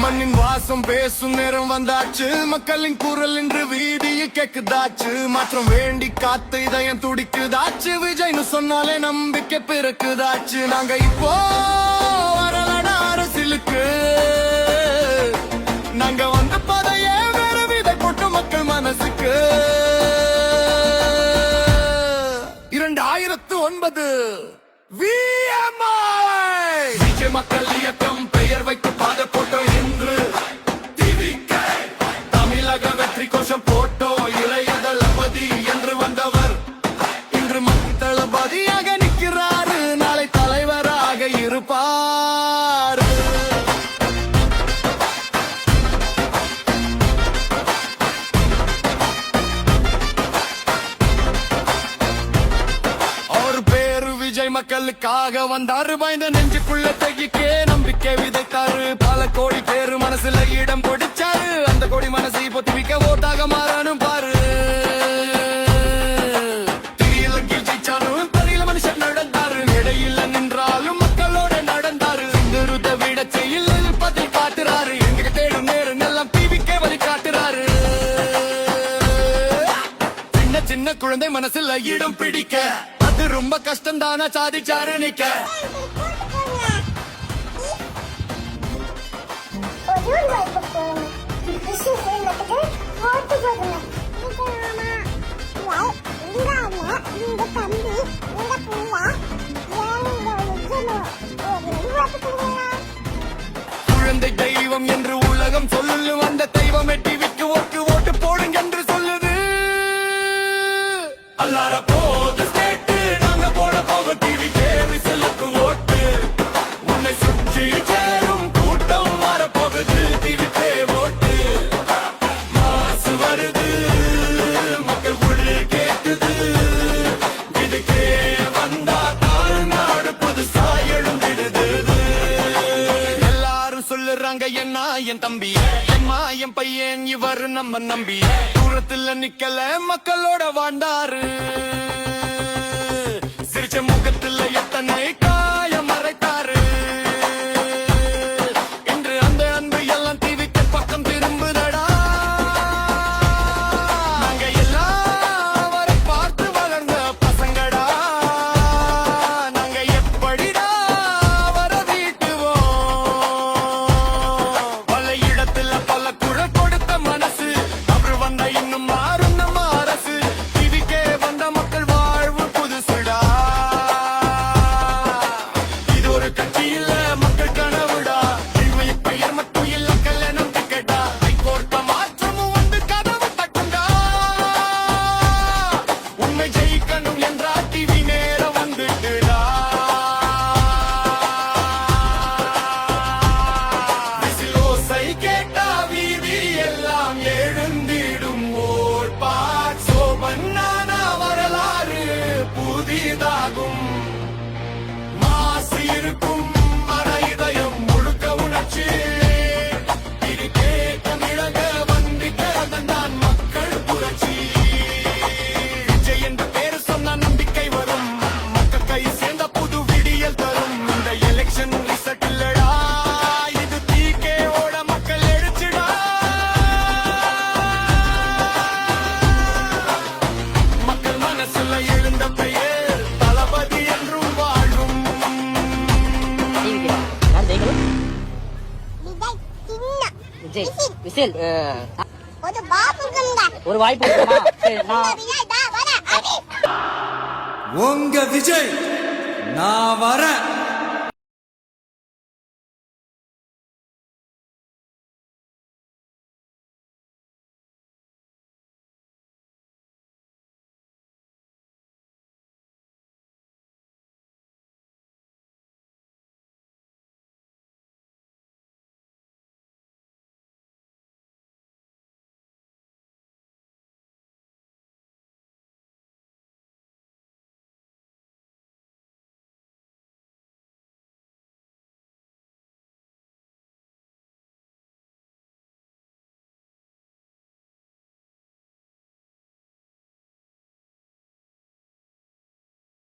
மண்ணின் வாசம் பேசும் நேரம் வந்தாச்சு, மக்களின் குரல் என்று வீதியில் கேக்குதாச்சு, மாற்றம் வேண்டி காத்து இதயம் துடிக்குதாச்சு, விஜய்னு சொன்னாலே நம்பிக்கை பிறக்குதாச்சு. நாங்க இப்போ வரலடா அரசியலுக்கு, நாங்க வந்து பதையே வேற விதை போட்டு மக்கள் மனசுக்கு. 2009 விஜய் மக்கள் இயக்கம் பெயர் வைத்து பாத போட்டோ என்று தமிழக வெற்றி கோஷம் போட்டோ இளைய தளபதி என்று வந்தவர் இன்று மக்கள் தளபதியாக நிற்கிறாரு, நாளை தலைவராக இருப்பார். மக்களுக்காக வந்தாரு, பயந்த நெஞ்சுக்குள்ள தைக்கே நம்பிக்கை விதைத்தாரு, பல கோடி பேரு மனசுல இடம் பிடிச்சாரு, அந்த கோடி மனசை பொத்திவிக்க ஓட்டாக மாறானும் பாரு. தெரியல ஜெயிச்சாலும் தெரியல மனுஷன் நடந்தாரு, இடையில நின்றாலும் மக்களோட நடந்தாரு, நிறுத்த விட செயல் பதில் காட்டுறாரு, எங்க தேடும் நேரம் எல்லாம் டிவிக்கே வழி காட்டுறாரு. சின்ன சின்ன குழந்தை மனசுல இடம் பிடிக்க அது ரொம்ப கஷ்டம் தானா சாதிச்சாரு நிக்க. குழந்தை தெய்வம் என்று உலகம் சொல்லும், அந்த தெய்வம் டிவிக்கு ஓட்டு போடுங்க என்று சொல்லுது. அல்லார போது டிவி கேவி செல்லுக்கு ஓட்டு, உன்னை சுற்றி சேரும் கூட்டம் வரப்போகுது, டிவி பே ஓட்டு. மாசு வருது, மக்கள் உள்ள கேட்டுது, இதுக்கே வந்தா நாடு புதுசா எழுந்திடுது. எல்லாரும் சொல்லுறாங்க என்ன என் தம்பி, எம்மா என் பையன் இவரு நம்ம நம்பி, தூரத்துல நிக்கல மக்களோட வாழ்ந்தாரு, சிரிச்ச முகத்துல எத்தனை காயம் மறைத்தாரு, இன்று அந்த அன்பு எல்லாம் டிவிக்கு பக்கம் திரும்புதடா. நாங்க எல்லாம் அவரை பார்த்து வளர்ந்த பசங்கடா, நாங்க எப்படிடா அவரை வீட்டுவோம். பல இடத்துல பல குரல் கொடுத்த மனசு, அவர் வந்த இன்னும் மாறும் நம்ம அரசு, டிவிக்கே வந்த மக்கள் வாழ்வு புதுசுடா. கட்சியில மக்கள் கனவுடா, பெயர் மட்டும் இல்ல கல்யாணம் டிக்கெட்டா, ஹைகோர்ட்ட மாற்றமும் வந்து கதவு தட்டுண்டா. உண்மை ஜெயிக்கணும் என்றா டிவி நேரம் வந்துட்டுடா. விசிலோசை கேட்டா வீதி எல்லாம் எழுந்திடும், ஓர் பாட் சோபன்னான வரலாறு புதிதாகும். இருக்கும் மன இதயம் முழுக்க உணர்ச்சி, இது கேட்க மிளக வண்டி பிறந்தான் மக்கள் புரட்சி. விஜய் என்ற பேரு சொன்ன நம்பிக்கை வரும், மக்கள் கை சேர்ந்த புது விடியல் தரும். இந்த எலெக்ஷன் ரிசல்ட் இல்லடா, இது தீக்கே ஓட மக்கள் எழுச்சிடா. மக்கள் மனசுல எழுந்த பெயர் தளபதி என்றும் வாழும். ஒரு வாய்ப்பு உங்க விஜய் நான் வரேன்.